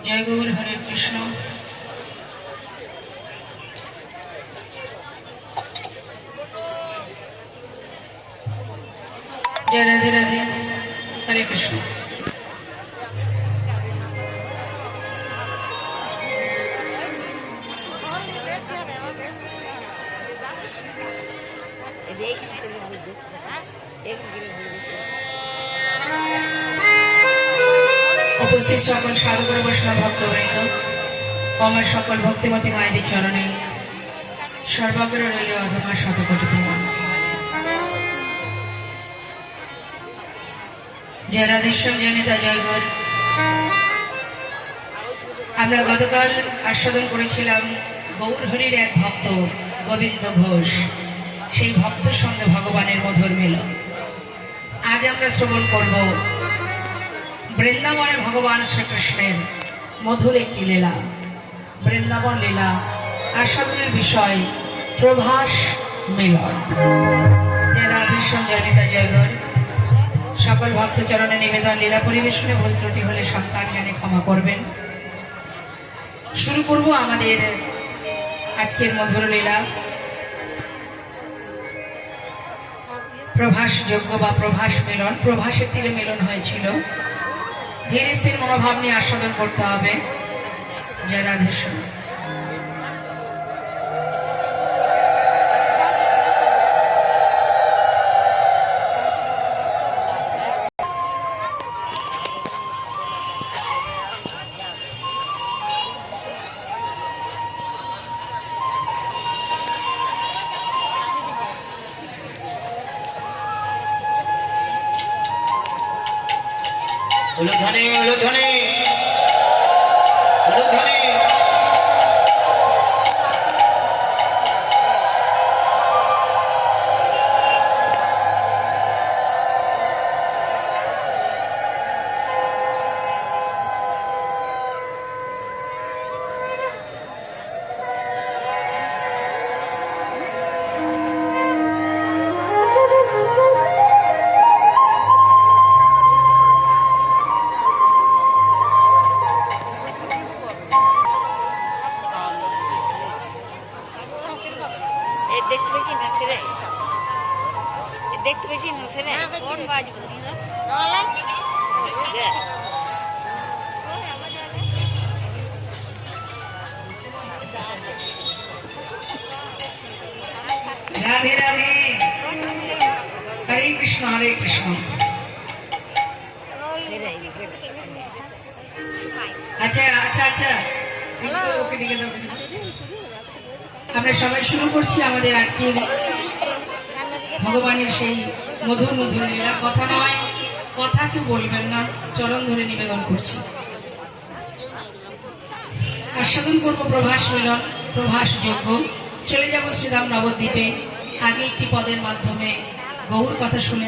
জয় গৌর, হরে কৃষ্ণ। জয় রাধে রাধে, হরে কৃষ্ণ। উপস্থিত সকল সাধু করে বৈষ্ণব ভক্তবৃন্দ, আমার সকল ভক্তিমতী মায়েদের চরণে সর্বাগ্র রইল অধমা শতকোটি প্রণাম। জয় রাধেশ্বর, জয়নিতা, জয় গৌর। আমরা গতকাল আস্বাদন করেছিলাম গৌর হরির এক ভক্ত গোবিন্দ ঘোষ, সেই ভক্তের সঙ্গে ভগবানের মধুর মিলন। আজ আমরা শ্রবণ করব বৃন্দাবনে ভগবান শ্রীকৃষ্ণের মধুর একটি লীলা। বৃন্দাবন লীলা আস্বাদনের বিষয় প্রভাস মিলন। জয় রাধেশ্বর, জয়নিতা, জয় গৌর। সকল ভক্তচরণে নিবেদন, লীলা পরিবেশনে ভুল ত্রুটি হলে সন্তান জ্ঞানে ক্ষমা করবেন। শুরু করব আমাদের আজকের মধুর লীলা। প্রভাস যজ্ঞ বা প্রভাস মিলন। প্রভাসের তীরে মিলন হয়েছিল। ধীর স্থির মনোভাব নিয়ে আস্বাদন করতে হবে। জয় রাধেশ্বর। উলুধ্বনি, উলুধ্বনি, উলুধ্বনি। দেখতে পেয়েছি না ছেলে কোন বাজবে রাধে রাধে, হরে কৃষ্ণ, হরে কৃষ্ণ। আচ্ছা আচ্ছা আচ্ছা, ওকে ডেকে দাও। আমরা সবাই শুরু করছি আমাদের আজকে ভগবানের সেই মধুর মধুর লীলা। কথা নয়, কথা কেউ বলবেন না, চরণ ধরে নিবেদন করছি। আস্বাদন করব প্রভাস মিলন, প্রভাস যজ্ঞ। চলে যাব শ্রীধাম নবদ্বীপে। আগে একটি পদের মাধ্যমে গৌর কথা শুনে